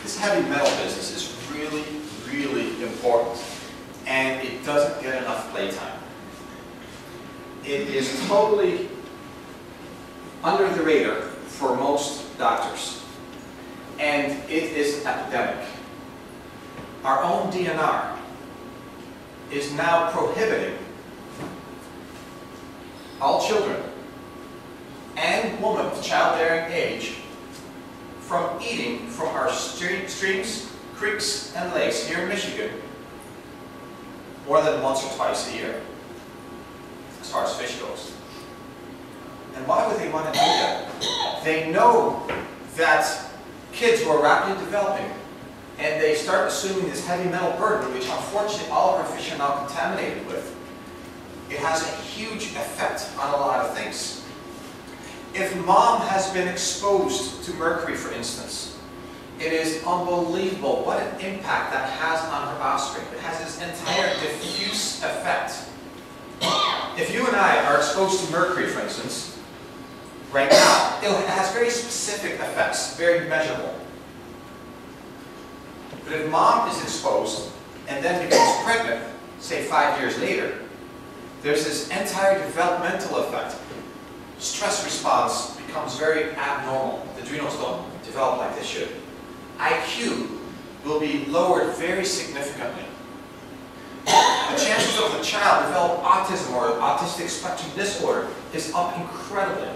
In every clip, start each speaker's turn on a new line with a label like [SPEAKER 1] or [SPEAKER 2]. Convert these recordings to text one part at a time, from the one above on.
[SPEAKER 1] This heavy metal business is really, really important, and it doesn't get enough playtime. It is totally under the radar for most doctors, and it is an epidemic. Our own DNR is now prohibiting all children and women of childbearing age from eating from our streams, creeks, and lakes here in Michigan more than once or twice a year, as far as fish goes. And why would they want to do that? They know that kids who are rapidly developing, and they start assuming this heavy metal burden, which unfortunately all of our fish are now contaminated with. It has a huge effect on a lot of things. If mom has been exposed to mercury, for instance, it is unbelievable what an impact that has on her offspring. It has this entire diffuse effect. If you and I are exposed to mercury, for instance, right now, it has very specific effects, very measurable. But if mom is exposed and then becomes pregnant, say 5 years later, there's this entire developmental effect. Stress response becomes very abnormal. The adrenals don't develop like they should. IQ will be lowered very significantly. The chances of the child develop autism or autistic spectrum disorder is up incredibly.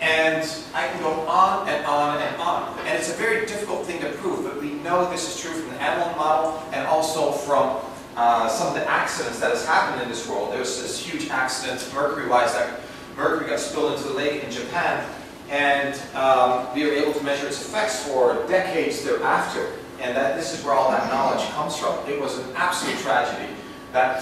[SPEAKER 1] And I can go on and on and on. And it's a very difficult thing to prove, but we know this is true from the animal model and also from some of the accidents that has happened in this world. There was this huge accident, mercury-wise, that mercury got spilled into the lake in Japan, and we were able to measure its effects for decades thereafter. And this is where all that knowledge comes from. It was an absolute tragedy that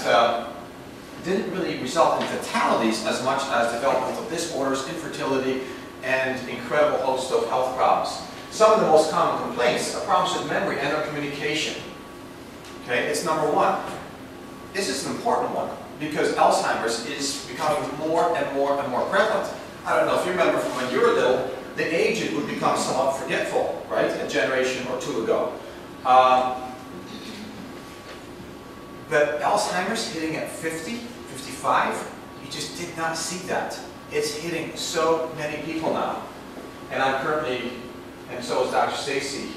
[SPEAKER 1] didn't really result in fatalities as much as developmental disorders, infertility, and incredible host of health problems. Some of the most common complaints are problems with memory and or communication. Okay, it's number one. This is an important one because Alzheimer's is becoming more and more and more prevalent. I don't know if you remember from when you were little, the aged would become somewhat forgetful, right? A generation or two ago. But Alzheimer's hitting at 50, 55, you just did not see that. It's hitting so many people now. And I'm currently, and so is Dr. Stacey,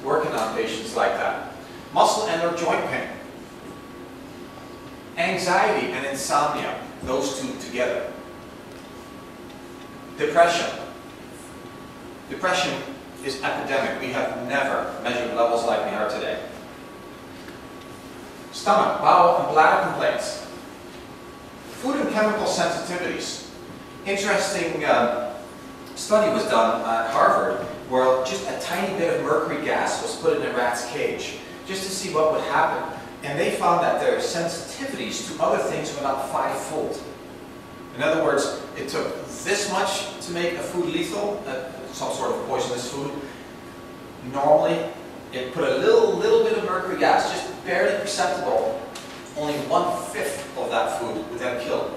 [SPEAKER 1] working on patients like that. Muscle and or joint pain. Anxiety and insomnia, those two together. Depression. Depression is epidemic. We have never measured levels like we are today. Stomach, bowel, and bladder complaints. Food and chemical sensitivities. Interesting study was done at Harvard where just a tiny bit of mercury gas was put in a rat's cage just to see what would happen. And they found that their sensitivities to other things went up 5-fold. In other words, it took this much to make a food lethal, some sort of poisonous food. Normally, it put a little bit of mercury gas, just barely perceptible. Only 1/5 of that food would then kill.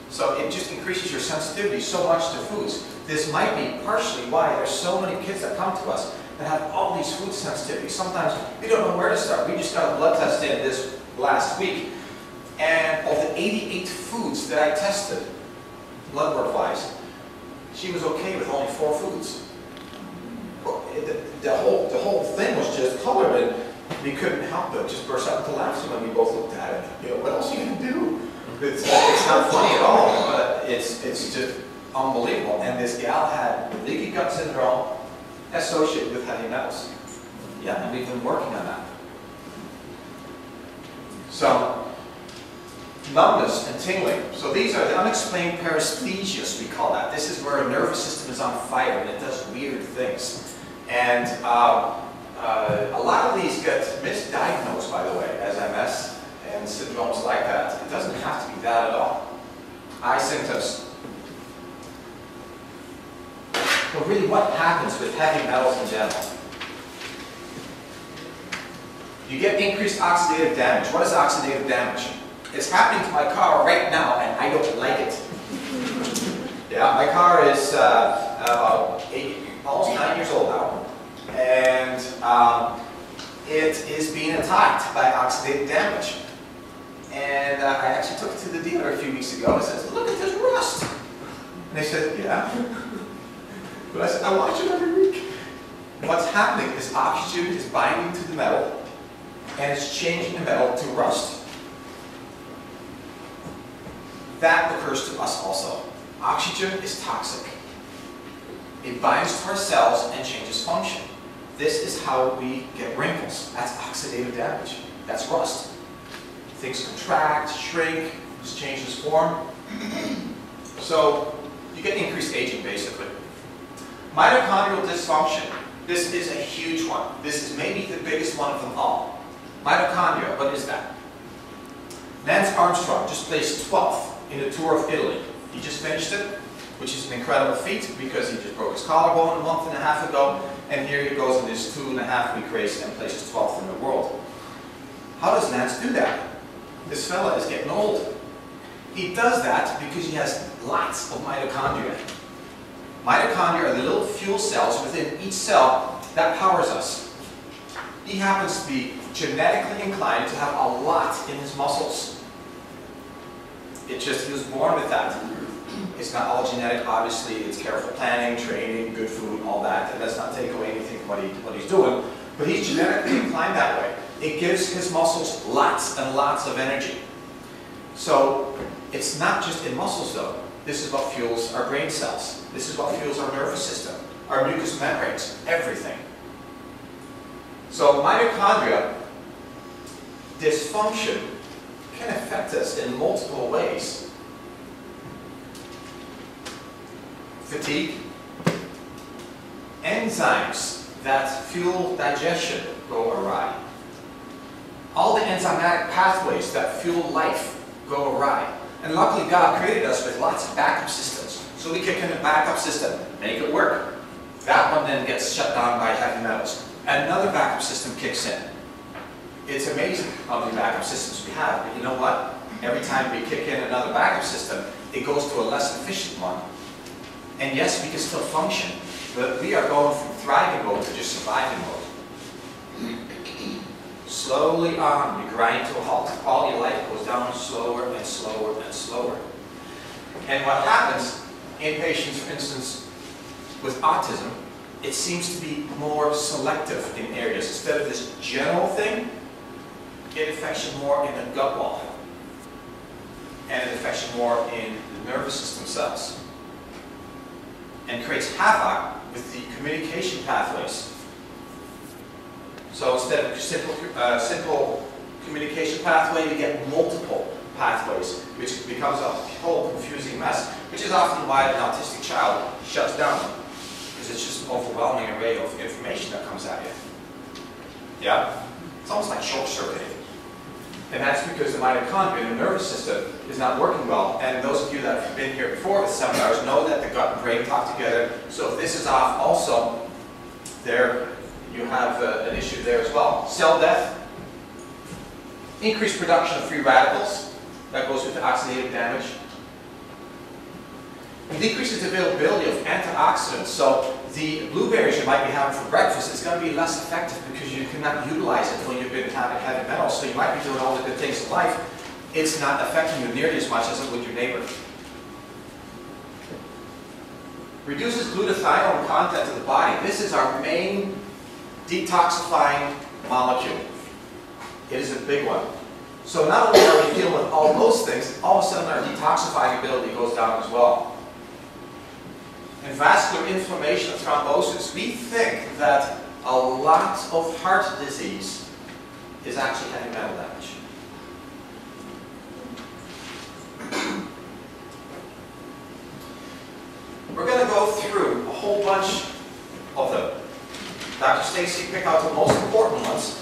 [SPEAKER 1] So it just increases your sensitivity so much to foods. This might be partially why there's so many kids that come to us that have all these food sensitivities. Sometimes we don't know where to start. We just got a blood test in this last week, and of the 88 foods that I tested, blood work-wise, she was okay with only 4 foods. The whole thing was just colored, and we couldn't help but just burst out into laughter when we both looked at it. You know, what else are you going to do? It's not funny at all, but it's just unbelievable. And this gal had leaky gut syndrome associated with heavy metals. Yeah, and we've been working on that. So, numbness and tingling. So these are the unexplained paresthesias, we call that. This is where a nervous system is on fire and it does weird things. And a lot of these get misdiagnosed, by the way, as MS and syndromes like that. It doesn't have to be that at all. Eye symptoms. But really, what happens with heavy metals in general? You get increased oxidative damage. What is oxidative damage? It's happening to my car right now, and I don't like it. Yeah, my car is about almost 9 years old now, it is being attacked by oxidative damage. And I actually took it to the dealer a few weeks ago and said, look at this rust. And they said, yeah. But I said, I watch it every week. What's happening is oxygen is binding to the metal and it's changing the metal to rust. That occurs to us also. Oxygen is toxic. It binds to our cells and changes function. This is how we get wrinkles. That's oxidative damage. That's rust. Things contract, shrink, just changes form. So you get increased aging basically. Mitochondrial dysfunction. This is a huge one. This is maybe the biggest one of them all. Mitochondria, what is that? Lance Armstrong just placed 12th in the Tour of Italy. He just finished it, which is an incredible feat because he just broke his collarbone a month and a half ago, and here he goes in this 2.5-week race and places 12th in the world. How does Lance do that? This fella is getting old. He does that because he has lots of mitochondria. Mitochondria are the little fuel cells within each cell that powers us. He happens to be genetically inclined to have a lot in his muscles. It's just he was born with that. It's not all genetic, obviously. It's careful planning, training, good food, all that. That does not take away anything from what he's doing. But he's genetically inclined that way. It gives his muscles lots and lots of energy. So it's not just in muscles though. This is what fuels our brain cells. This is what fuels our nervous system, our mucous membranes, everything. So mitochondria dysfunction can affect us in multiple ways. Fatigue, enzymes that fuel digestion go awry. All the enzymatic pathways that fuel life go awry. And luckily God created us with lots of backup systems. So we kick in a backup system, make it work. That one then gets shut down by heavy metals. Another backup system kicks in. It's amazing how many backup systems we have, but you know what? Every time we kick in another backup system, it goes to a less efficient one. And yes, we can still function, but we are going from thriving mode to just surviving mode. Slowly on, you grind to a halt. All your life goes down slower and slower and slower. And what happens in patients, for instance, with autism, it seems to be more selective in areas. Instead of this general thing, it affects you more in the gut wall. And it affects you more in the nervous system cells. And creates havoc with the communication pathways. So instead of a simple communication pathway, you get multiple pathways, which becomes a whole confusing mess, which is often why an autistic child shuts down, because it's just an overwhelming array of information that comes at you. Yeah? It's almost like short-circuiting. And that's because the mitochondria, the nervous system, is not working well. And those of you that have been here before with seminars know that the gut and brain talk together. So if this is off also, there you have an issue there as well. Cell death, increased production of free radicals, that goes with the oxidative damage. And decreases the availability of antioxidants. So the blueberries you might be having for breakfast is going to be less effective because you cannot utilize it when you've been having heavy metals. So you might be doing all the good things in life. It's not affecting you nearly as much as it would your neighbor. Reduces glutathione content of the body. This is our main detoxifying molecule. It is a big one. So not only are we dealing with all those things, all of a sudden our detoxifying ability goes down as well. And vascular inflammation and thrombosis. We think that a lot of heart disease is actually heavy metal damage. We're going to go through a whole bunch of them. Dr. Stacey picked out the most important ones.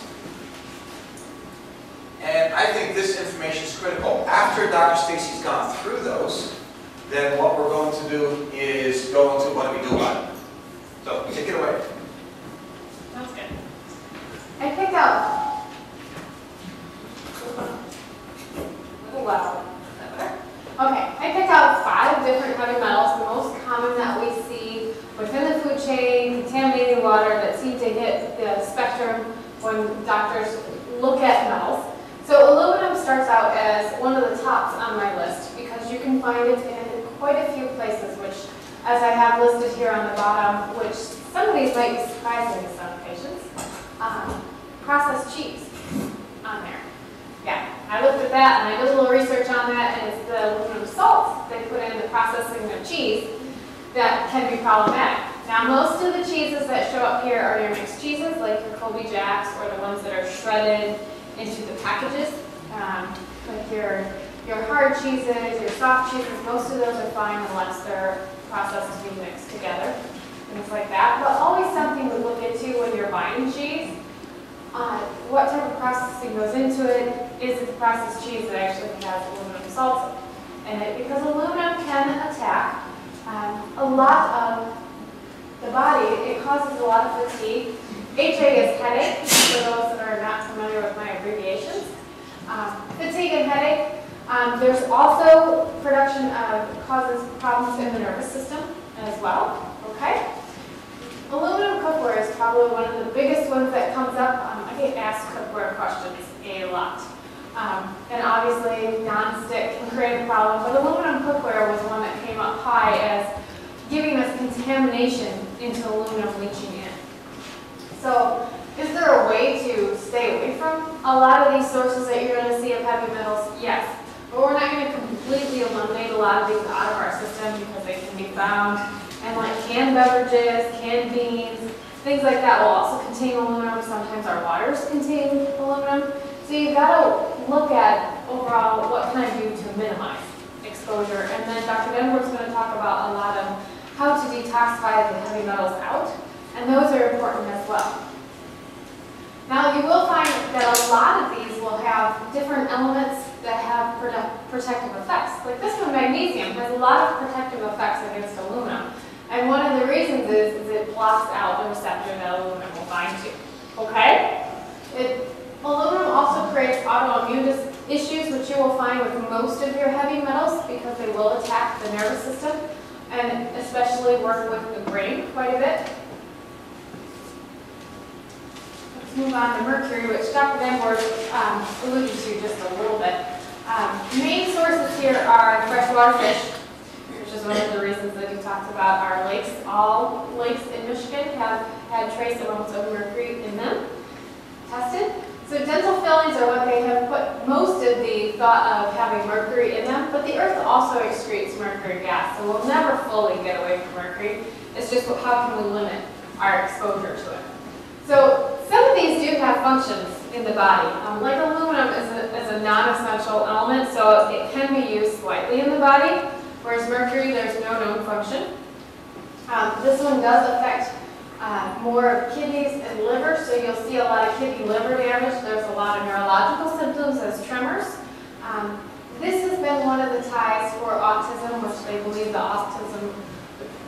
[SPEAKER 1] And I think this information is critical. After Dr. Stacey's gone through those, then what we're going to do is go into what do we do about it. So, take it away.
[SPEAKER 2] Sounds good. I picked out, oh wow, is that better? Okay, I picked out 5 different heavy metals, the most common that we see within the food chain, contaminating water, that seem to hit the spectrum when doctors look at metals. So aluminum starts out as one of the tops on my list because you can find it in quite a few places, which, as I have listed here on the bottom, which some of these might be surprising to some patients, processed cheese on there. Yeah, I looked at that and I did a little research on that, and it's the aluminum salts they put in the processing of cheese that can be problematic. Now, most of the cheeses that show up here are your mixed cheeses, like your Colby Jacks, or the ones that are shredded into the packages, like your hard cheeses, your soft cheeses. Most of those are fine unless they're processed to be mixed together, things like that. But always something to look into when you're buying cheese. What type of processing goes into it? Is it the processed cheese that actually has aluminum salts in it? Because aluminum can attack a lot of the body. It causes a lot of fatigue. HA is headache, for those that are not familiar with my abbreviations. Fatigue and headache. There's also production of causes problems in the nervous system as well. Okay. Aluminum cookware is probably one of the biggest ones that comes up. I get asked cookware questions a lot. And obviously, non-stick can create a problem, but aluminum cookware was one that came up high as giving us contamination into aluminum leaching in. So, is there a way to stay away from a lot of these sources that you're going to see of heavy metals? Yes. But we're not going to completely eliminate a lot of these out of our system because they can be found. And like canned beverages, canned beans, things like that will also contain aluminum. Sometimes our waters contain aluminum. So you've got to look at overall what can I do to minimize exposure. And then Dr. Denberg's going to talk about a lot of how to detoxify the heavy metals out. And those are important as well. Now you will find that a lot of these will have different elements that have protective effects. Like this one, magnesium, has a lot of protective effects against aluminum. And one of the reasons is it blocks out the receptor that aluminum will bind to. Okay? Aluminum also creates autoimmune issues, which you will find with most of your heavy metals because they will attack the nervous system and especially work with the brain quite a bit. Let's move on to mercury, which Dr. Denberg alluded to just a little bit. Main sources here are freshwater fish, which is one of the reasons that we talked about our lakes. All lakes in Michigan have had trace amounts of mercury in them, tested. So dental fillings are what they have put most of the thought of having mercury in them, but the earth also excretes mercury gas, so we'll never fully get away from mercury. It's just how can we limit our exposure to it. So some of these do have functions in the body. Like aluminum is a non-essential element, so it can be used slightly in the body, whereas mercury, there's no known function. This one does affect more kidneys and liver, so you'll see a lot of kidney liver damage. There's a lot of neurological symptoms as tremors. This has been one of the ties for autism, which they believe the autism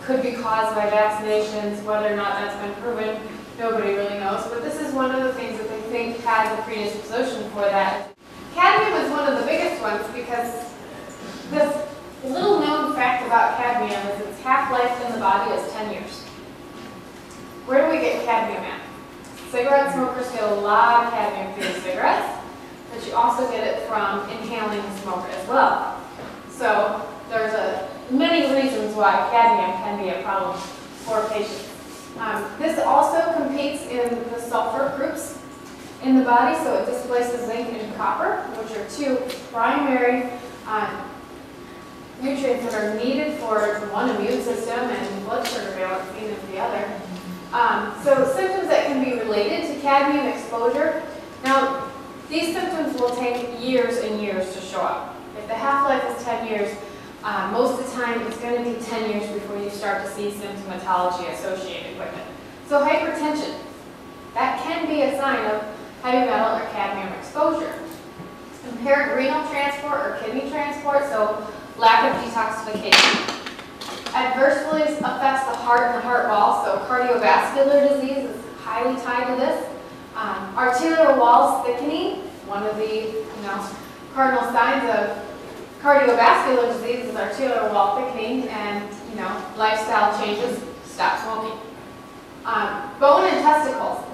[SPEAKER 2] could be caused by vaccinations. Whether or not that's been proven, nobody really knows. But this is one of the things that they think has a predisposition for that. Cadmium is one of the biggest ones because this little known fact about cadmium is its half-life in the body is 10 years. Where do we get cadmium at? Cigarette smokers get a lot of cadmium through cigarettes, but you also get it from inhaling smoke as well. So there's many reasons why cadmium can be a problem for patients. This also competes in the sulfur groups in the body, so it displaces zinc and copper, which are two primary nutrients that are needed for one immune system and blood sugar balancing is the other. So symptoms that can be related to cadmium exposure. Now, these symptoms will take years and years to show up. If the half-life is 10 years, most of the time it's going to be 10 years before you start to see symptomatology associated with it. So hypertension, that can be a sign of heavy metal or cadmium exposure. Impaired renal transport or kidney transport, so lack of detoxification. Adversely affects the heart and the heart wall, so cardiovascular disease is highly tied to this. Arterial walls thickening, one of the cardinal signs of cardiovascular disease is arterial wall thickening, and lifestyle changes, stop smoking. Bone and testicles.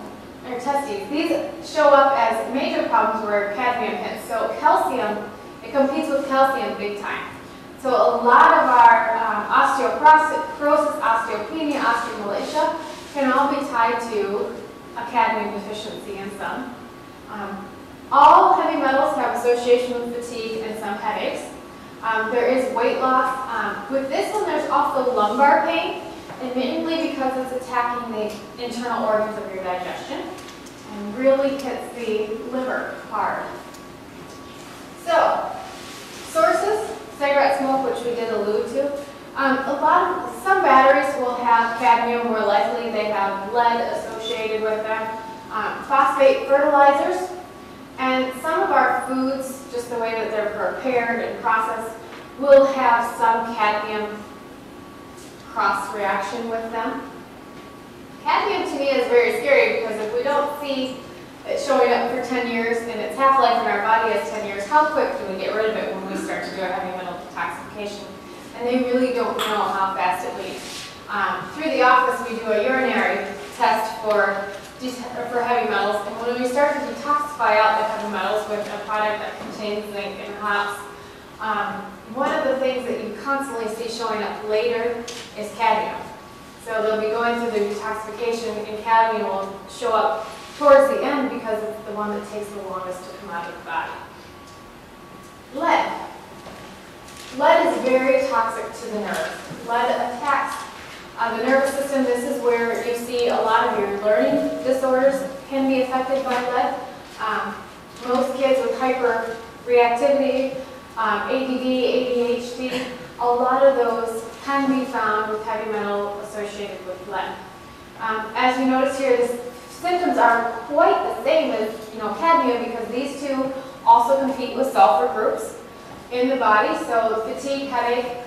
[SPEAKER 2] or testes, these show up as major problems where cadmium hits. So calcium, it competes with calcium big time. So a lot of our osteoporosis, osteopenia, osteomalacia can all be tied to a cadmium deficiency in some. All heavy metals have association with fatigue and some headaches. There is weight loss. With this one, there's also lumbar pain, admittedly because it's attacking the internal organs of your digestion and really hits the liver hard. So, sources, cigarette smoke, which we did allude to. Some batteries will have cadmium, more likely they have lead associated with them. Phosphate fertilizers, and some of our foods, just the way that they're prepared and processed, will have some cadmium cross-reaction with them. Cadmium to me is very scary because if we don't see it showing up for 10 years and its half-life in our body is 10 years, how quick do we get rid of it when we start to do a heavy metal detoxification? And they really don't know how fast it leaves. Through the office, we do a urinary test for heavy metals, and when we start to detoxify out the heavy metals with a product that contains zinc and hops, one of the things that you constantly see showing up later is cadmium. So they'll be going through the detoxification, and cadmium will show up towards the end because it's the one that takes the longest to come out of the body. Lead. Lead is very toxic to the nerves. Lead attacks the nervous system. This is where you see a lot of your learning disorders can be affected by lead. Most kids with hyperreactivity, ADD, ADHD, a lot of those can be found with heavy metal associated with lead. As you notice here, the symptoms are quite the same as cadmium because these two also compete with sulfur groups in the body. So fatigue, headache,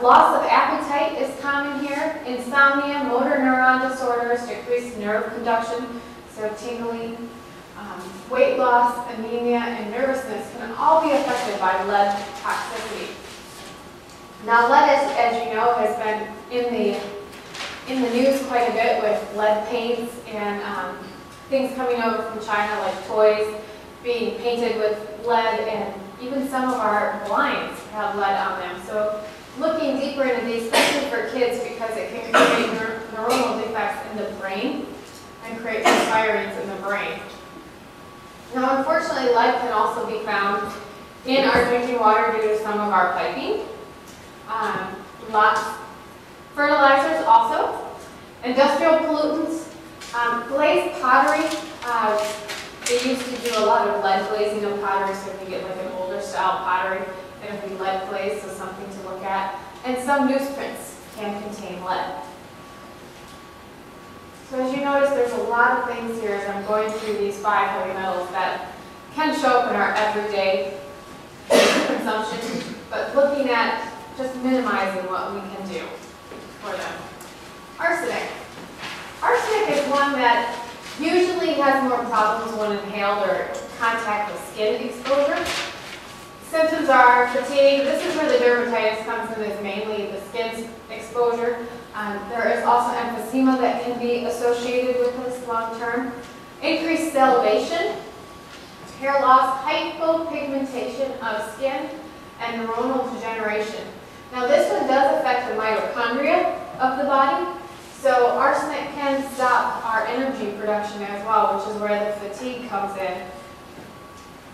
[SPEAKER 2] loss of appetite is common here. Insomnia, motor neuron disorders, decreased nerve conduction, so tingling, weight loss, anemia, and nervousness can all be affected by lead toxicity. Now lead, as you know, has been in the news quite a bit with lead paints and things coming over from China like toys being painted with lead, and even some of our blinds have lead on them. So looking deeper into these, especially for kids, because it can create neuronal defects in the brain and create some firings in the brain. Now, unfortunately, lead can also be found in our drinking water due to some of our piping. Fertilizers also. Industrial pollutants. Glazed pottery. They used to do a lot of lead glazing of pottery, so if you get like an older style pottery, it'll be lead glazed, so something to look at. And some newsprints can contain lead. So as you notice, there's a lot of things here as I'm going through these 5 heavy metals that can show up in our everyday consumption, but looking at just minimizing what we can do for them. Arsenic. Arsenic is one that usually has more problems when inhaled or contact with skin exposure. Symptoms are fatigue. This is where the dermatitis comes in, is mainly the skin exposure. There is also emphysema that can be associated with this long term. Increased salivation, hair loss, hypopigmentation of skin, and neuronal degeneration. Now this one does affect the mitochondria of the body, so arsenic can stop our energy production as well, which is where the fatigue comes in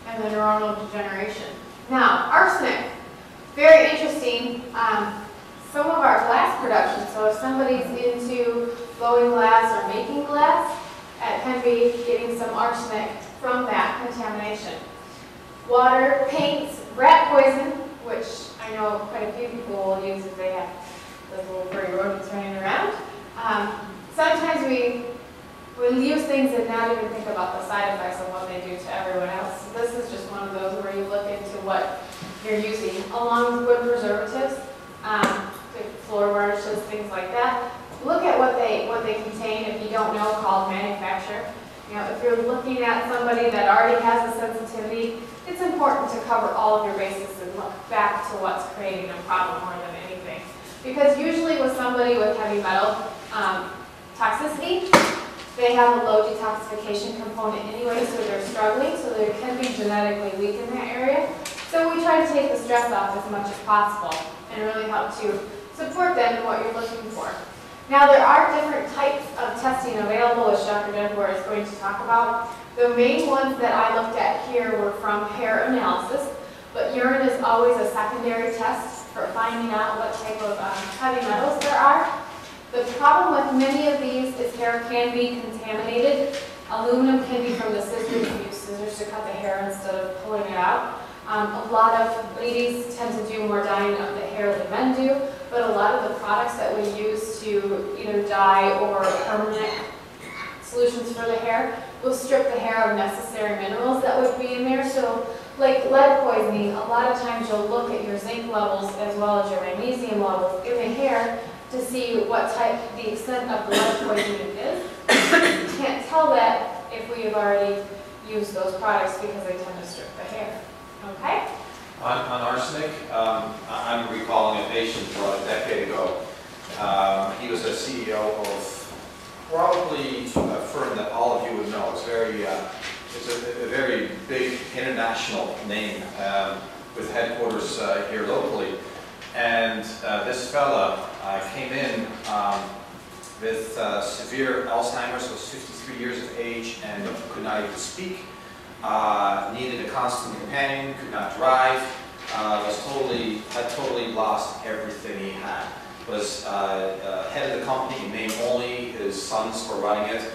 [SPEAKER 2] and the neuronal degeneration. Now, arsenic, very interesting. Some of our glass production, so if somebody's into blowing glass or making glass, it can be getting some arsenic from that contamination. Water, paints, rat poison, which I know quite a few people will use if they have those little furry rodents running around. Sometimes we use things and not even think about the side effects of what they do to everyone else. So this is just one of those where you look into what you're using, along with wood preservatives, like floor varnishes, things like that. Look at what they contain. If you don't know, call the manufacturer. If you're looking at somebody that already has a sensitivity, it's important to cover all of your bases and look back to what's creating a problem more than anything. Because usually with somebody with heavy metal toxicity, They have a low detoxification component anyway, so they're struggling, so they can be genetically weak in that area. So we try to take the stress off as much as possible and really help to support them in what you're looking for. Now there are different types of testing available, which Dr. Denver is going to talk about. The main ones that I looked at here were from hair analysis, but urine is always a secondary test for finding out what type of heavy metals there are. The problem with many of these is hair can be contaminated. Aluminum can be from the scissors. You use scissors to cut the hair instead of pulling it out. A lot of ladies tend to do more dyeing of the hair than men do, but a lot of the products that we use to either dye or permanent solutions for the hair will strip the hair of necessary minerals that would be in there. So like lead poisoning, a lot of times you'll look at your zinc levels as well as your magnesium levels in the hair to see what type, the extent of the lead poisoning is. You can't tell that if we have already used those products because they tend to strip the hair. Okay?
[SPEAKER 1] On arsenic, I'm recalling a patient a decade ago. He was a CEO of probably a firm that all of you would know. It's a very big international name with headquarters here locally. And this fella came in with severe Alzheimer's, was 53 years of age and could not even speak. Needed a constant companion, could not drive, had totally lost everything he had. Was head of the company in name only, his sons were running it,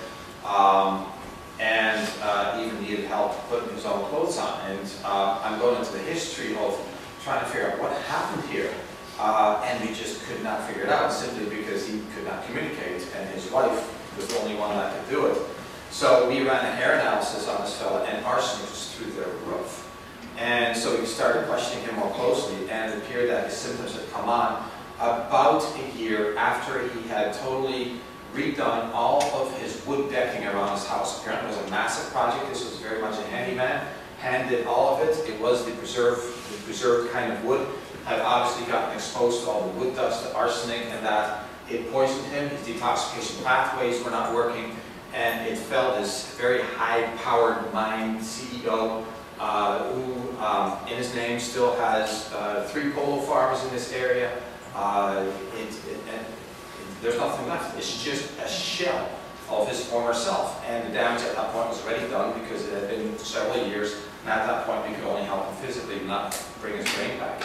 [SPEAKER 1] and even needed help putting his own clothes on. And I'm going into the history of trying to figure out what happened here, and we just could not figure it out simply because he could not communicate, and his wife was the only one that could do it. So we ran a hair analysis on this fella, and arsenic was through the roof. And so we started questioning him more closely, and it appeared that his symptoms had come on about a year after he had totally redone all of his wood decking around his house. Apparently it was a massive project. This was very much a handyman. Hand did all of it. It was the preserved kind of wood. Had obviously gotten exposed to all the wood dust, the arsenic, and that it poisoned him. His detoxification pathways were not working. And it fell this very high-powered mind CEO who, in his name, still has 3 polo farms in this area. There's nothing left. It's just a shell of his former self. And the damage at that point was already done because it had been several years. And at that point, we could only help him physically, not bring his brain back.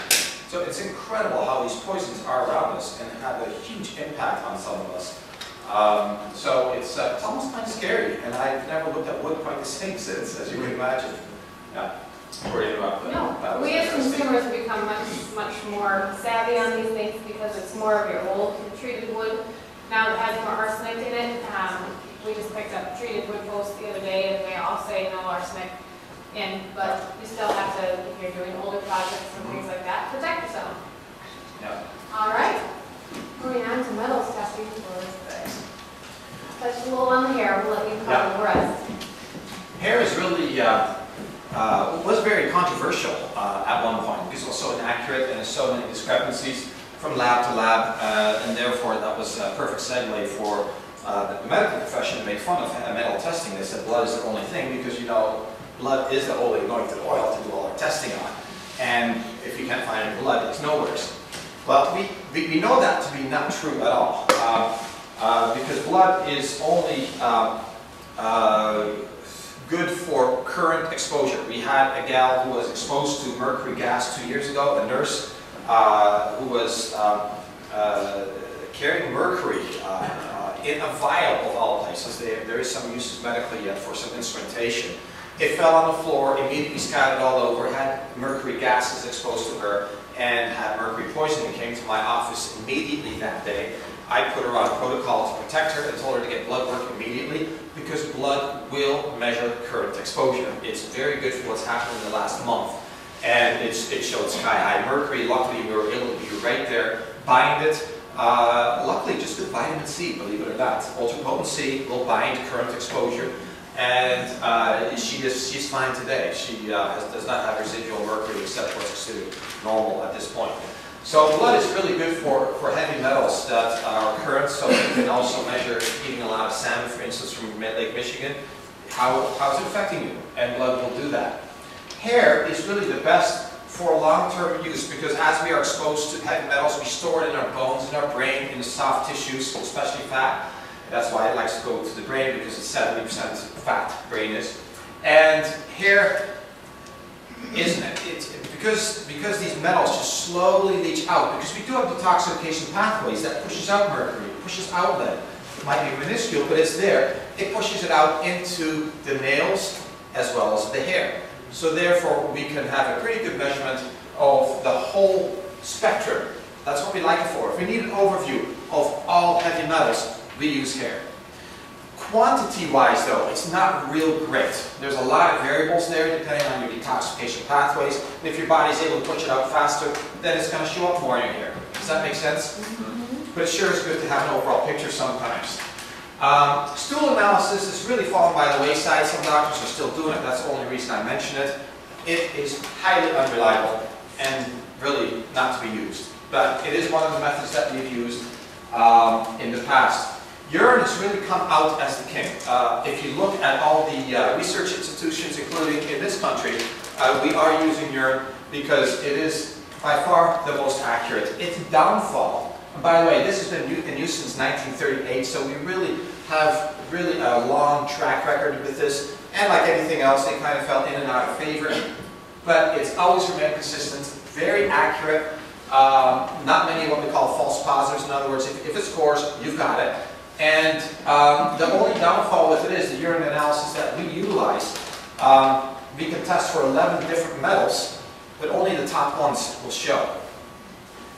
[SPEAKER 1] So it's incredible how these poisons are around us and have a huge impact on some of us. So it's almost kind of scary, and I've never looked at wood quite the same since, as you would imagine. Yeah. Sorry to interrupt.
[SPEAKER 2] No, we as consumers become much more savvy on these things because it's more of your old treated wood. Now it has more arsenic in it. We just picked up treated wood posts the other day, and they all say no arsenic in, but you still have to, if you're doing older projects and things like that, protect yourself.
[SPEAKER 1] Yeah.
[SPEAKER 2] All right. Moving on to metals testing for this bit. Touch a little on the hair, we'll let you cover the rest.
[SPEAKER 1] Hair is really, was very controversial at one point because it was so inaccurate and there's so many discrepancies from lab to lab, and therefore that was a perfect segue for the medical profession to make fun of metal testing. They said blood is the only thing because, you know, blood is the holy anointed oil to do all our testing on. And if you can't find any blood, it's nowhere. Well, we know that to be not true at all, because blood is only good for current exposure. We had a gal who was exposed to mercury gas 2 years ago, a nurse who was carrying mercury in a vial of all places. There is some uses medically yet for some instrumentation. It fell on the floor, immediately scattered all over, had mercury gases exposed to her, and had mercury poisoning. Came to my office immediately that day. I put her on a protocol to protect her and told her to get blood work immediately because blood will measure current exposure. It's very good for what's happened in the last month. And it showed sky-high mercury. Luckily, we were able to be right there, bind it. Luckily, just with vitamin C, believe it or not. Ultrapotent C will bind current exposure. And she's fine today. She does not have residual mercury except what's considered normal at this point. So blood is really good for heavy metals that are current, so you can also measure eating a lot of salmon, for instance, from Lake Michigan, how is it affecting you, and blood will do that. Hair is really the best for long-term use because as we are exposed to heavy metals, we store it in our bones, in our brain, in the soft tissues, especially fat. That's why it likes to go to the brain because it's 70% fat, brain is. And hair, isn't it? Because these metals just slowly leach out, because we do have detoxification pathways that pushes out mercury, pushes out lead. It might be minuscule, but it's there. It pushes it out into the nails as well as the hair. So therefore, we can have a pretty good measurement of the whole spectrum. That's what we like it for. If we need an overview of all heavy metals, we use hair. Quantity-wise though, it's not real great. There's a lot of variables there depending on your detoxification pathways. And if your body's able to push it out faster, then it's going to show up more in your hair. Does that make sense? But it sure is good to have an overall picture sometimes. Stool analysis is really fallen by the wayside. Some doctors are still doing it. That's the only reason I mention it. It is highly unreliable and really not to be used. But it is one of the methods that we've used in the past. Urine has really come out as the king. If you look at all the research institutions, including in this country, we are using urine because it is by far the most accurate. Its downfall, and by the way, this has been in use since 1938, so we really have a long track record with this. And like anything else, they kind of fell in and out of favor. But it's always remained consistent, very accurate. Not many what we call false positives. In other words, if it scores, you've got it. And the only downfall with it is the urine analysis that we utilize. We can test for 11 different metals, but only the top ones will show.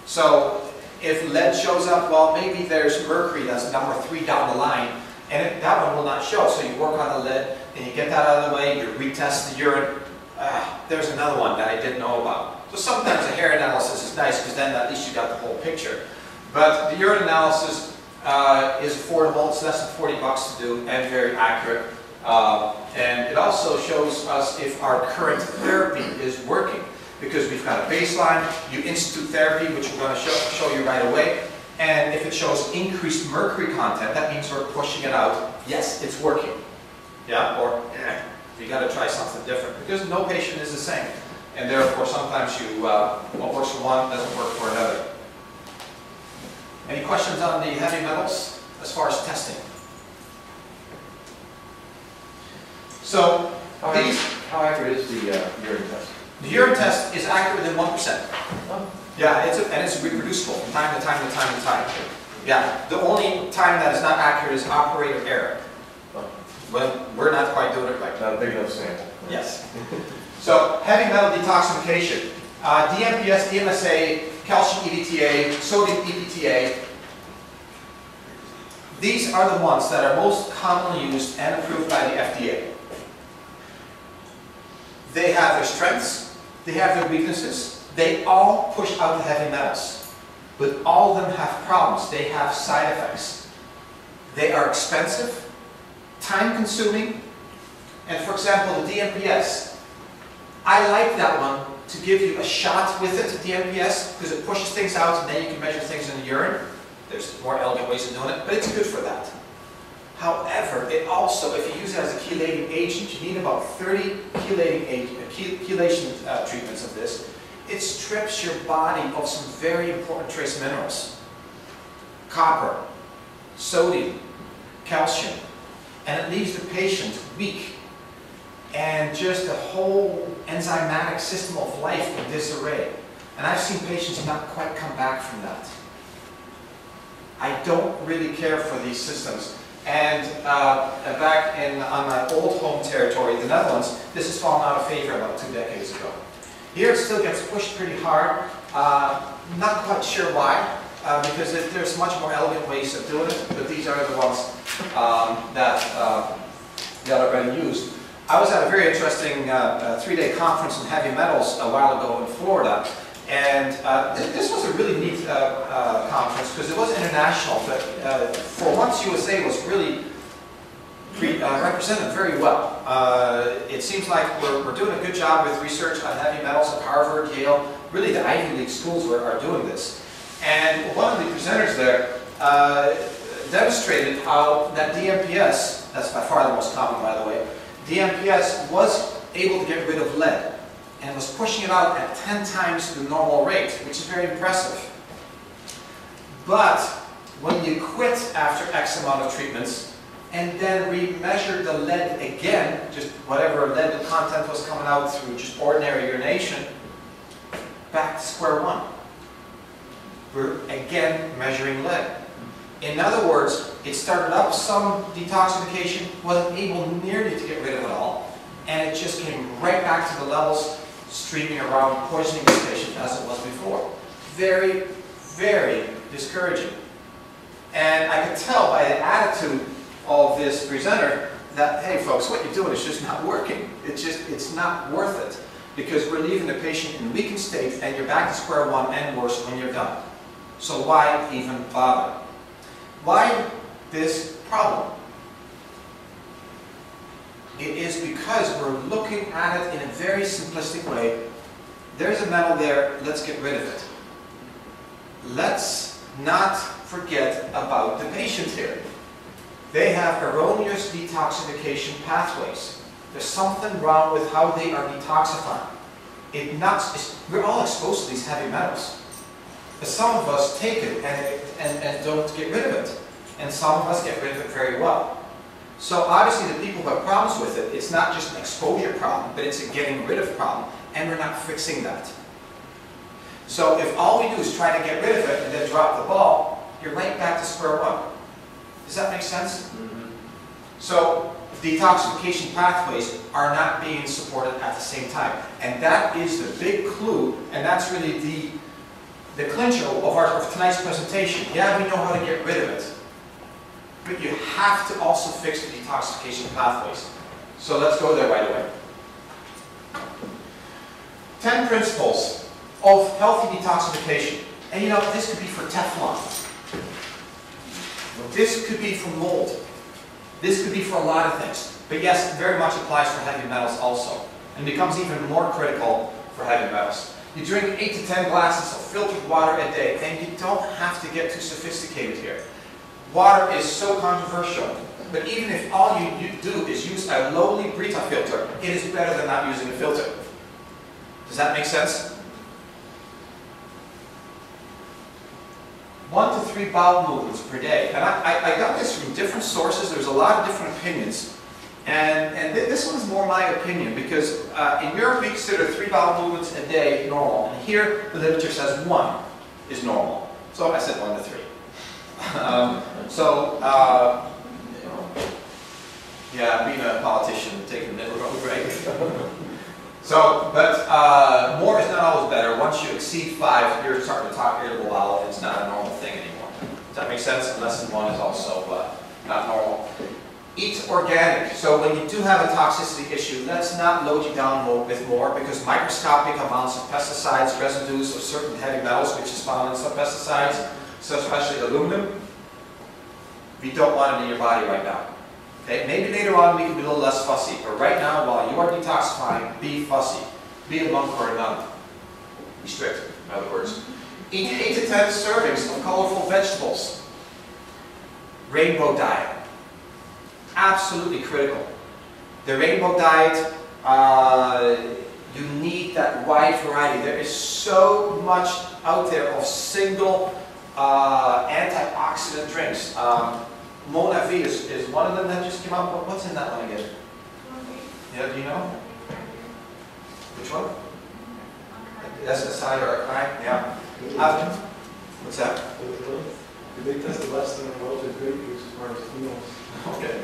[SPEAKER 1] So if lead shows up, well, maybe there's mercury that's number 3 down the line, and that one will not show. So you work on the lead, and you get that out of the way, you retest the urine. There's another one that I didn't know about. So sometimes the hair analysis is nice, because then at least you got the whole picture. But the urine analysis is affordable. It's less than 40 bucks to do and very accurate. And it also shows us if our current therapy is working, because we've got a baseline. You institute therapy, which we're going to show you right away. And if it shows increased mercury content, that means we're pushing it out. Yes, it's working. Yeah, or you got to try something different, because no patient is the same. And therefore, sometimes what works for one doesn't work for another. Any questions on the heavy metals as far as testing? So,
[SPEAKER 3] how accurate is the urine test?
[SPEAKER 1] The urine test is accurate within 1%.
[SPEAKER 3] Oh.
[SPEAKER 1] Yeah, it's reproducible from time to time to time to time. Yeah, the only time that is not accurate is operator error. When we're not quite doing it right.
[SPEAKER 3] Not a big enough sample.
[SPEAKER 1] Yes. So, heavy metal detoxification. DMPS, DMSA, calcium EDTA, sodium EDTA. These are the ones that are most commonly used and approved by the FDA. They have their strengths, they have their weaknesses. They all push out the heavy metals. But all of them have problems. They have side effects. They are expensive, time-consuming, and for example, the DMPS. I like that one to give you a shot with it, the DMPS, because it pushes things out and then you can measure things in the urine. There's more elegant ways of doing it, but it's good for that. However, it also, if you use it as a chelating agent, you need about 30 chelation treatments of this. It strips your body of some very important trace minerals. Copper, sodium, calcium, and it leaves the patient weak. And just the whole enzymatic system of life in disarray. And I've seen patients not quite come back from that. I don't really care for these systems. And back on my old home territory, the Netherlands, this has fallen out of favor about 2 decades ago. Here it still gets pushed pretty hard. Not quite sure why, because there's much more elegant ways of doing it, but these are the ones that are being used. I was at a very interesting 3-day conference on heavy metals a while ago in Florida, and this was a really neat conference because it was international, but for once USA was really represented very well. It seems like we're doing a good job with research on heavy metals at Harvard, Yale, really the Ivy League schools are doing this. And one of the presenters there demonstrated how that DMPS, that's by far the most common by the way, DMPS was able to get rid of lead and was pushing it out at 10 times the normal rate, which is very impressive. But when you quit after X amount of treatments and then re-measure the lead again, just whatever lead content was coming out through just ordinary urination, back to square one. We're again measuring lead. In other words, it started up some detoxification, wasn't able nearly to get rid of it all, and it just came right back to the levels streaming around, poisoning this patient as it was before. Very, very discouraging. And I could tell by the attitude of this presenter that, hey folks, what you're doing is just not working. It's not worth it, because we're leaving the patient in weakened state and you're back to square one and worse when you're done. So why even bother? Why this problem? It is because we're looking at it in a very simplistic way. There's a metal there, let's get rid of it. Let's not forget about the patient here. They have erroneous detoxification pathways. There's something wrong with how they are detoxifying. We're all exposed to these heavy metals. But some of us take it and don't get rid of it. And some of us get rid of it very well. So obviously the people who have problems with it, it's not just an exposure problem, but it's a getting rid of problem. And we're not fixing that. So if all we do is try to get rid of it and then drop the ball, you're right back to square one. Does that make sense? Mm-hmm. So detoxification pathways are not being supported at the same time. And that is the big clue, and that's really the clincher of tonight's presentation. Yeah, we know how to get rid of it, but you have to also fix the detoxification pathways. So let's go there right away. 10 principles of healthy detoxification. And you know, this could be for Teflon. This could be for mold. This could be for a lot of things. But yes, it very much applies for heavy metals also. And becomes even more critical for heavy metals. You drink 8 to 10 glasses of filtered water a day, and you don't have to get too sophisticated here. Water is so controversial, but even if all you do is use a lowly Brita filter, it is better than not using a filter. Does that make sense? 1 to 3 bowel movements per day. And I got this from different sources. There's a lot of different opinions. And this one's more my opinion, because in Europe we consider 3 bowel movements a day normal. And here the literature says 1 is normal. So I said 1 to 3. Yeah, being a politician, taking the middle road, right? So, but more is not always better. Once you exceed 5, you're starting to talk irritable bowel, and it's not a normal thing anymore. Does that make sense? And less than 1 is also not normal. Eat organic. So when you do have a toxicity issue, let's not load you down with more, because microscopic amounts of pesticides, residues of certain heavy metals, which is found in some pesticides, so especially aluminum, we don't want it in your body right now. Okay? Maybe later on we can be a little less fussy, but right now, while you are detoxifying, be fussy. Be a monk or a nun. Be strict, in other words. Eat 8 to 10 servings of colorful vegetables. Rainbow diet. Absolutely critical. The rainbow diet, you need that wide variety. There is so much out there of single antioxidant drinks. Mona V is one of them that just came out. What's in that one again? Yeah, do you know? Which one? That's the side or a kind? Yeah. What's that?
[SPEAKER 4] They tested less than a relative grape juice as far as phenols. Okay.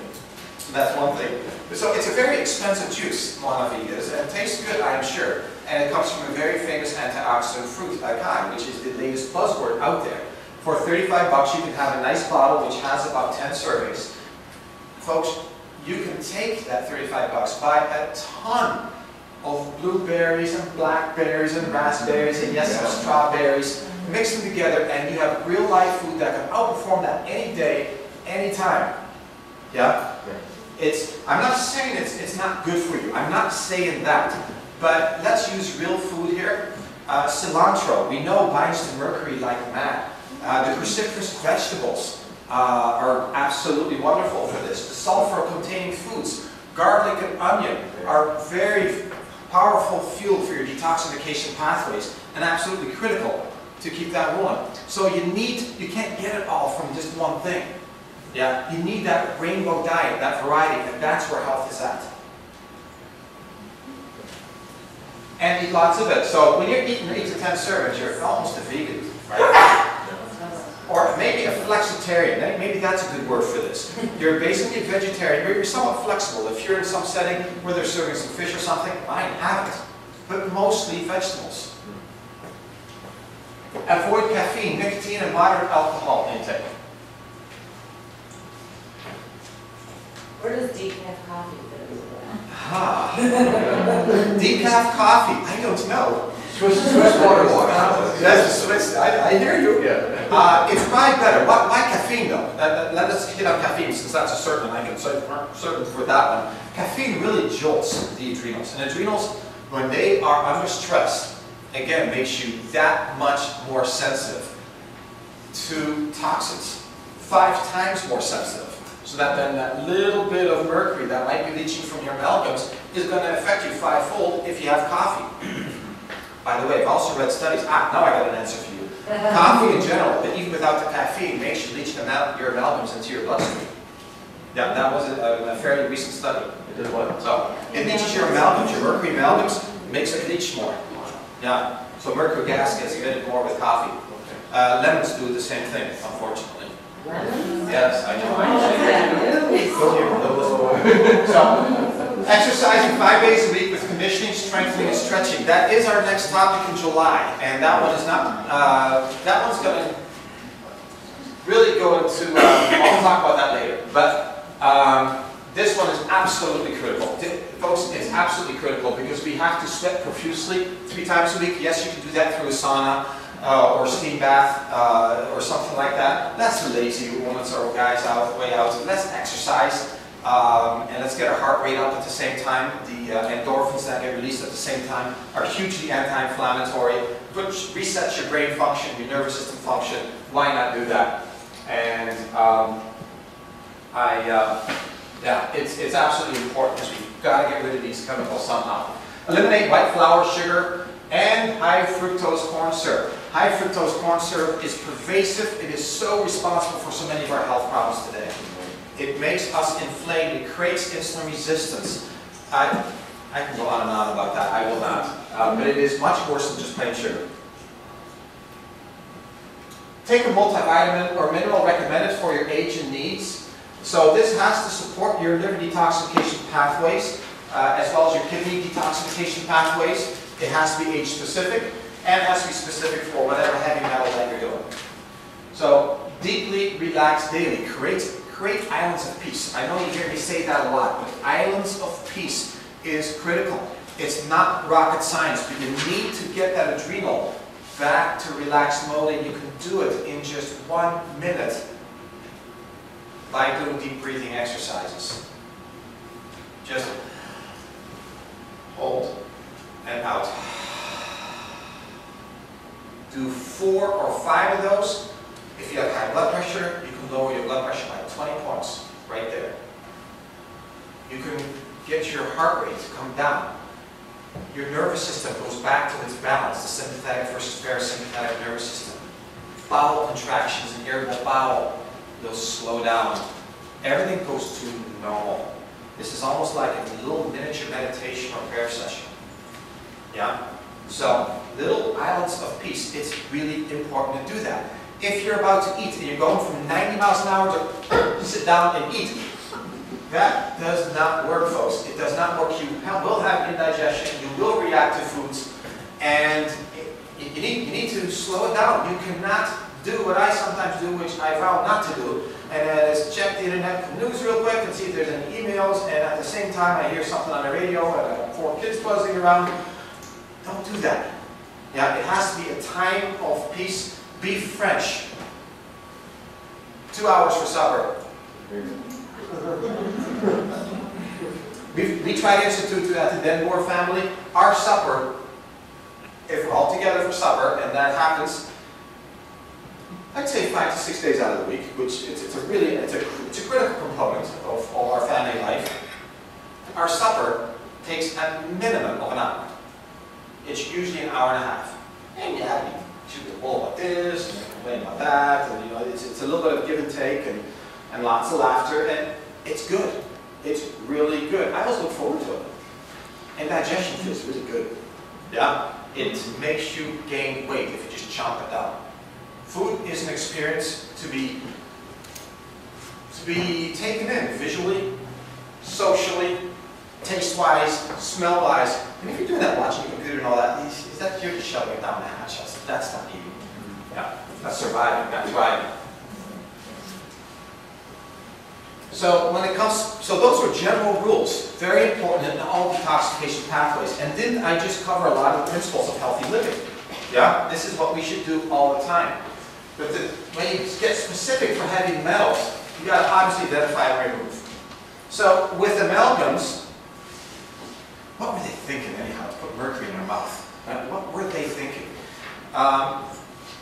[SPEAKER 1] So that's one thing. So it's a very expensive juice, Mona V is, and it tastes good, I'm sure. And it comes from a very famous antioxidant fruit, acai, which is the latest buzzword out there. For $35, you can have a nice bottle which has about 10 servings. Folks, you can take that $35, buy a ton of blueberries and blackberries and raspberries and yes, some strawberries, mix them together, and you have real life food that can outperform that any day, any time. Yeah? I'm not saying it's not good for you. I'm not saying that. But let's use real food here. Cilantro, we know, binds to mercury like mad. The cruciferous vegetables are absolutely wonderful for this. The sulfur-containing foods, garlic and onion, are very powerful fuel for your detoxification pathways and absolutely critical to keep that rolling. So you can't get it all from just one thing. Yeah, you need that rainbow diet, that variety, and that's where health is at. And eat lots of it. So when you're eating 8 to 10 servings, you're almost a vegan, right? Or maybe a flexitarian. Maybe that's a good word for this. You're basically a vegetarian, but you're somewhat flexible. If you're in some setting where they're serving some fish or something, fine, have it. But mostly vegetables. Avoid caffeine, nicotine, and moderate alcohol intake.
[SPEAKER 5] Where does decaf coffee fit into
[SPEAKER 1] Ah, decaf coffee, I don't know.
[SPEAKER 3] Swiss water wash.
[SPEAKER 1] That's Swiss, I hear you.
[SPEAKER 3] Yeah.
[SPEAKER 1] It's probably better. Why caffeine though? Let us hit on caffeine since that's a certain, I can say certain for that one. Caffeine really jolts the adrenals. And adrenals, when they are under stress, again, makes you that much more sensitive to toxins. 5 times more sensitive. So that then that little bit of mercury that might be leaching from your amalgams is going to affect you 5-fold if you have coffee. By the way, I've also read studies. Now I got an answer for you. Coffee in general, but even without the caffeine, makes you leach your amalgams into your bloodstream. Yeah, that was a fairly recent study.
[SPEAKER 3] It did what?
[SPEAKER 1] So it leaches your amalgams, your mercury amalgams, makes it leach more. Yeah, so mercury gas gets emitted more with coffee. Lemons do the same thing, unfortunately.
[SPEAKER 5] Lemons?
[SPEAKER 1] Yes, I know.
[SPEAKER 5] News.
[SPEAKER 1] So, exercising 5 days a week with conditioning, strengthening, and stretching. That is our next topic in July, and that one is not. That one's going to really go into. I'll talk about that later. But this one is absolutely critical, folks. It's absolutely critical because we have to sweat profusely 3 times a week. Yes, you can do that through a sauna. Or steam bath, or something like that. That's for lazy women or guys way out. Let's exercise, and let's get our heart rate up at the same time. The endorphins that get released at the same time are hugely anti-inflammatory, which resets your brain function, your nervous system function. Why not do that? And yeah, it's absolutely important because we've got to get rid of these chemicals somehow. Eliminate white flour, sugar, and high fructose corn syrup. High fructose corn syrup is pervasive. It is so responsible for so many of our health problems today. It makes us inflamed. It creates insulin resistance. I can go on and on about that. I will not. But it is much worse than just plain sugar. Take a multivitamin or mineral recommended for your age and needs. So this has to support your liver detoxification pathways, as well as your kidney detoxification pathways. It has to be age specific, and it has to be specific for whatever heavy metal that you're doing. So, deeply relax daily. Create islands of peace. I know you hear me say that a lot, but islands of peace is critical. It's not rocket science, but you need to get that adrenal back to relaxed mode, and you can do it in just 1 minute by doing deep breathing exercises. Just hold and out. Do 4 or 5 of those. If you have high blood pressure, you can lower your blood pressure by 20 points right there. You can get your heart rate to come down. Your nervous system goes back to its balance, the sympathetic versus parasympathetic nervous system. Bowel contractions and irritable bowel will slow down. Everything goes to normal. This is almost like a little miniature meditation or prayer session. Yeah? So, little islands of peace. It's really important to do that. If you're about to eat and you're going from 90 miles an hour to sit down and eat, that does not work, folks. It does not work. You will have indigestion. You will react to foods. And you need to slow it down. You cannot do what I sometimes do, which I vow not to do, and that is check the internet news real quick and see if there's any emails, and at the same time I hear something on the radio and I got 4 kids buzzing around. Don't do that. Yeah, it has to be a time of peace. Be French. 2 hours for supper. We try to institute that to the Boer family. Our supper if we're all together for supper, and that happens, I'd say 5 to 6 days out of the week, which it's a critical component of all our family life. Our supper takes a minimum of an hour. It's usually an hour and a half. And yeah, you shoot the ball about this, and you complain about that, and you know, it's a little bit of give and take, and lots of laughter, and it's good. It's really good. I always look forward to it. And digestion feels really good. Yeah? It makes you gain weight if you just chomp it down. Food is an experience to be taken in visually, socially, taste-wise, smell-wise. And if you're doing that watching your computer and all that, is that you're just shoving it down the hatch? That's not eating. Yeah, that's surviving, that's thriving. So when it comes, so those are general rules, very important in all detoxification pathways. And didn't I just cover a lot of the principles of healthy living? Yeah, this is what we should do all the time. But when you get specific for heavy metals, you got to obviously identify and remove. So with amalgams, what were they thinking anyhow to put mercury in their mouth? Right? What were they thinking?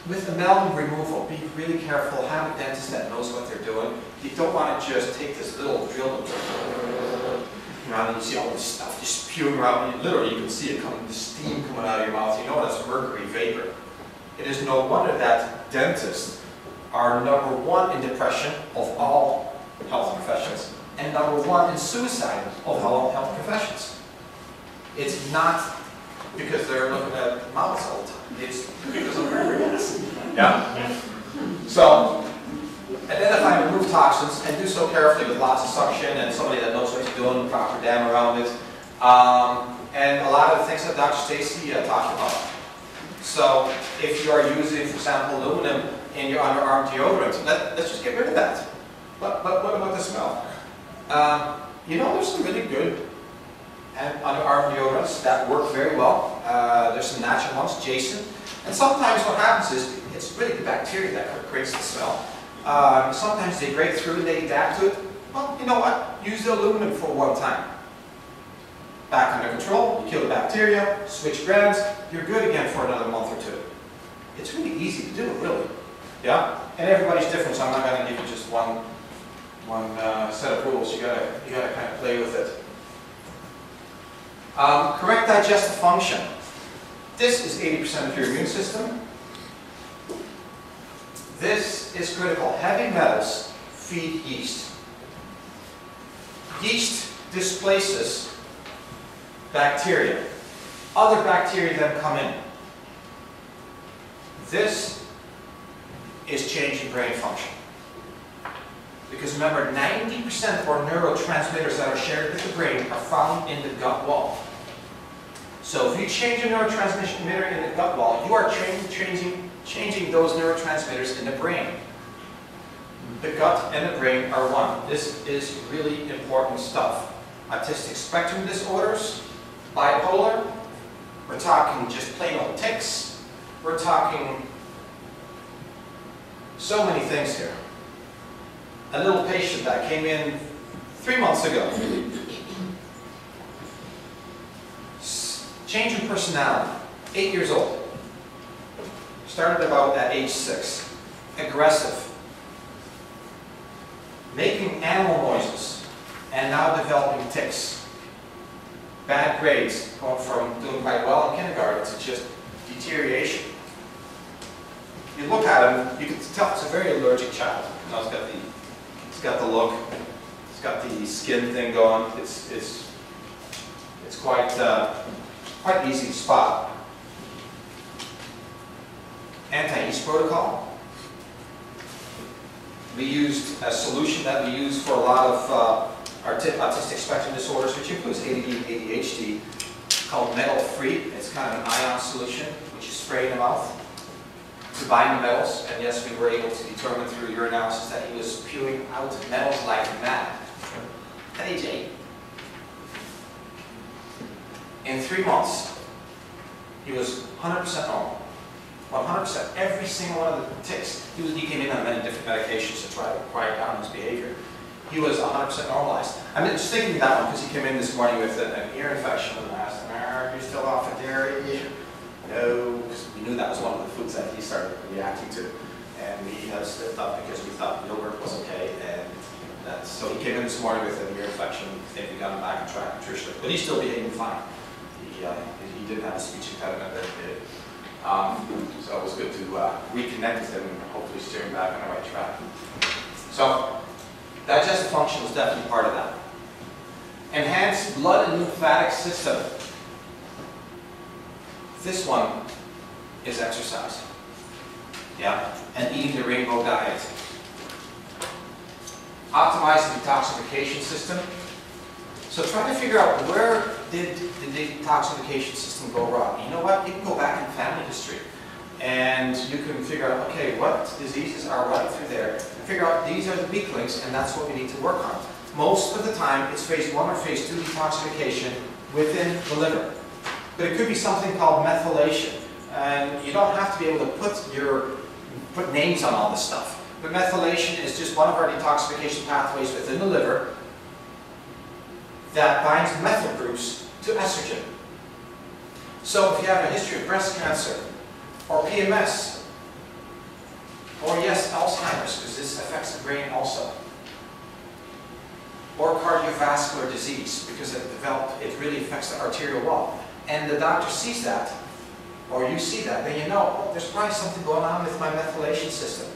[SPEAKER 1] With amalgam removal, be really careful. Have a dentist that knows what they're doing. You don't want to just take this little drill and you see all this stuff just spewing around. And literally, you can see it coming, the steam coming out of your mouth. You know that's mercury vapor. It is no wonder that dentists are #1 in depression of all health professions and #1 in suicide of all health professions. It's not because they're looking at mouths all the time. It's because of mercury gas. Yeah? So, identify and remove toxins and do so carefully with lots of suction and somebody that knows what you're doing, proper dam around it. And a lot of the things that Dr. Stacey talked about. So, if you are using, for example, aluminum in your underarm deodorant, let's just get rid of that. But what about the smell? You know, there's some really good underarm deodorants that work very well. There's some natural ones, Jason. And sometimes what happens is, it's really the bacteria that creates the smell. Sometimes they break through and they adapt to it. Well, you know what? Use the aluminum for one time. Back under control, you kill the bacteria, switch brands, you're good again for another month or two. It's really easy to do, really. Yeah? And everybody's different, so I'm not going to give you just one set of rules. You gotta kind of play with it. Correct digestive function. This is 80% of your immune system. This is critical. Heavy metals feed yeast. Yeast displaces bacteria. Other bacteria then come in. This is changing brain function. Because remember, 90% of our neurotransmitters that are shared with the brain are found in the gut wall. So if you change a neurotransmitter in the gut wall, you are changing those neurotransmitters in the brain. The gut and the brain are one. This is really important stuff. Autistic spectrum disorders, bipolar, we're talking just plain old tics, we're talking so many things here. A little patient that came in 3 months ago. Change in personality, 8 years old. Started about at age 6. Aggressive. Making animal noises. And now developing tics. Bad grades, going from doing quite well in kindergarten to just deterioration. You look at him, you can tell it's a very allergic child. You know, it's got the look, it's got the skin thing going. It's quite easy to spot. Anti-yeast protocol. We used a solution that we use for a lot of autistic spectrum disorders, which includes ADD and ADHD, called metal-free. It's kind of an ion solution, which you spray in the mouth to bind the metals. And yes, we were able to determine through urinalysis that he was spewing out metals like mad at age 8. In 3 months, he was 100% normal. 100%. Every single one of the tics. He came in on many different medications to try to quiet down his behavior. He was 100% normalized. I'm just thinking of that one because he came in this morning with an ear infection and I asked him, are you still off of dairy? No, because we knew that was one of the foods that he started reacting to. And we had slipped up because we thought yogurt was okay. And so he came in this morning with an ear infection. We think we got him back on track nutritionally. But he's still behaving fine. He didn't have a speech impediment that he did. So it was good to reconnect with him and hopefully steer him back on the right track. So digestive function was definitely part of that. Enhanced blood and lymphatic system. This one is exercise. Yeah, and eating the rainbow diet. Optimize the detoxification system. So try to figure out where did the detoxification system go wrong. You know what? You can go back in family history and you can figure out, okay, what diseases are running through there, and figure out these are the weak links and that's what we need to work on. Most of the time it's phase 1 or phase 2 detoxification within the liver. But it could be something called methylation. And you don't have to be able to put names on all this stuff. But methylation is just one of our detoxification pathways within the liver that binds methyl groups to estrogen. So if you have a history of breast cancer, or PMS, or yes, Alzheimer's, because this affects the brain also, or cardiovascular disease, because it really affects the arterial wall, and the doctor sees that, or you see that, then you know, oh, there's probably something going on with my methylation system.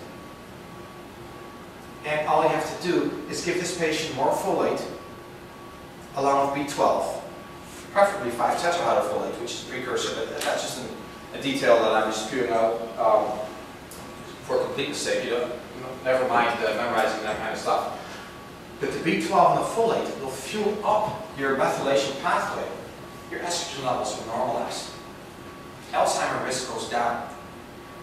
[SPEAKER 1] And all you have to do is give this patient more folate, along with B12, preferably 5-tetrahydrofolate, which is a precursor, but that's just a detail that I'm just spewing out for completeness sake. You don't, never mind memorizing that kind of stuff. But the B12 and the folate will fuel up your methylation pathway. Your estrogen levels will normalize. Alzheimer's risk goes down.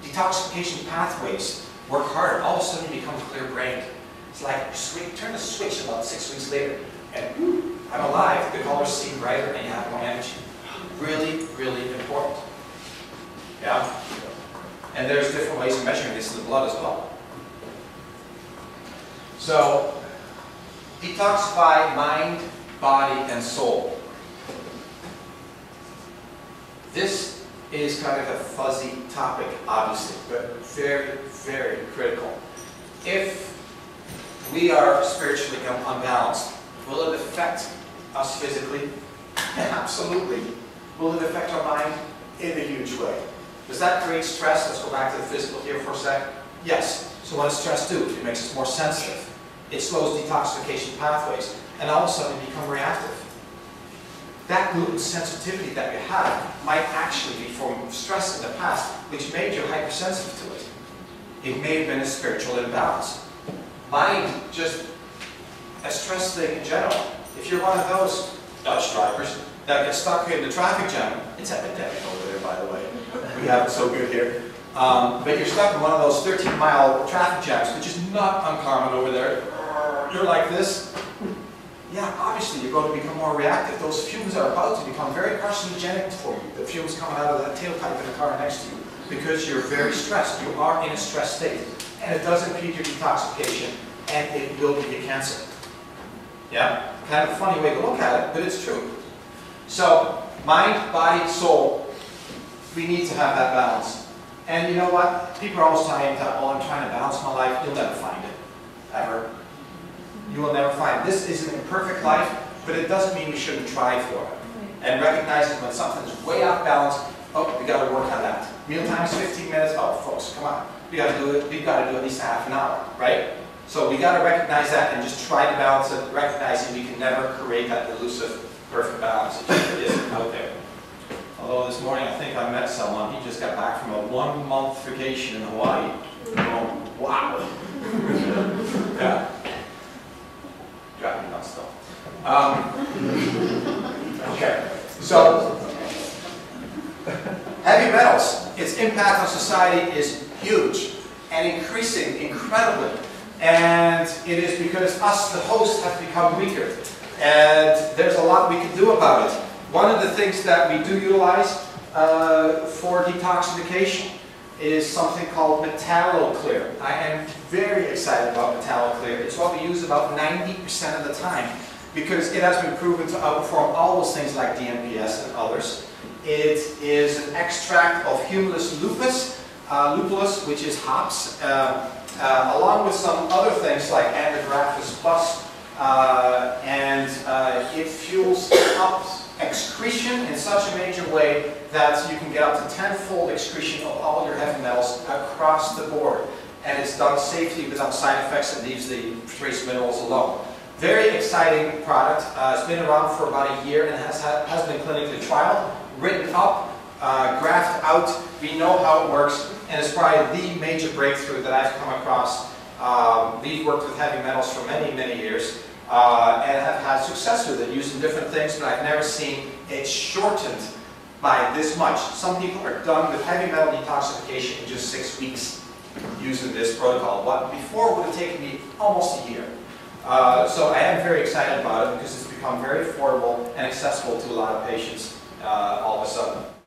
[SPEAKER 1] Detoxification pathways work harder. All of a sudden you become clear-brained. It's like turn the switch about 6 weeks later, and whoo, I'm alive. The colors seem brighter, and you have more energy. Really, really important. Yeah? And there's different ways of measuring this in the blood as well. So, detoxify mind, body, and soul. This is kind of a fuzzy topic, obviously, but very, very critical. If we are spiritually unbalanced, will it affect us physically? Absolutely. Will it affect our mind? In a huge way. Does that create stress? Let's go back to the physical here for a sec. Yes. So what does stress do? It makes us more sensitive. It slows detoxification pathways, and all of a sudden we become reactive. That gluten sensitivity that we have might actually be from stress in the past, which made you hypersensitive to it. It may have been a spiritual imbalance. Mind, just a stress thing in general. If you're one of those Dutch drivers that get stuck in the traffic jam, it's epidemic over there, by the way. We have it so good here. But you're stuck in one of those 13-mile traffic jams, which is not uncommon over there. You're like this. Yeah, obviously you're going to become more reactive. Those fumes are about to become very carcinogenic for you. The fumes coming out of that tailpipe in the car next to you, because you're very stressed. You are in a stress state. And it does impede your detoxification, and it will give you cancer. Yeah? Kind of a funny way to look at it, but it's true. So, mind, body, soul, we need to have that balance. And you know what? People are always telling me that, oh, I'm trying to balance my life. You'll never find it. Ever. You will never find it. This isn't a perfect life, but it doesn't mean we shouldn't try for it. And recognizing when something's way off balance, oh, we got to work on that. Meal time's 15 minutes. Oh, folks, come on. We got to do it. We've got to do at least a half an hour, right? So we got to recognize that and just try to balance it, recognizing we can never create that elusive, perfect balance. It just isn't out there. Although this morning I think I met someone, he just got back from a 1-month vacation in Hawaii. Oh, wow. Yeah. Got me nuts though. Okay, so heavy metals, its impact on society is huge and increasing incredibly. And it is because us, the host, have become weaker. And there's a lot we can do about it. One of the things that we do utilize for detoxification is something called MetalloClear. I am very excited about MetalloClear. It's what we use about 90% of the time because it has been proven to outperform all those things like DMPS and others. It is an extract of Humulus lupulus, which is hops, along with some other things like Anagraphis plus, and it fuels up excretion in such a major way that you can get up to 10-fold excretion of all your heavy metals across the board. And it's done safely without side effects. It leaves the trace minerals alone. Very exciting product. It's been around for about a year and has been clinically trialed, written up, graphed out. We know how it works, and it's probably the major breakthrough that I've come across. We've worked with heavy metals for many, many years, and have had success with it using different things, but I've never seen it shortened by this much. Some people are done with heavy metal detoxification in just 6 weeks using this protocol, but before it would have taken me almost a year. So I am very excited about it because it's become very affordable and accessible to a lot of patients all of a sudden.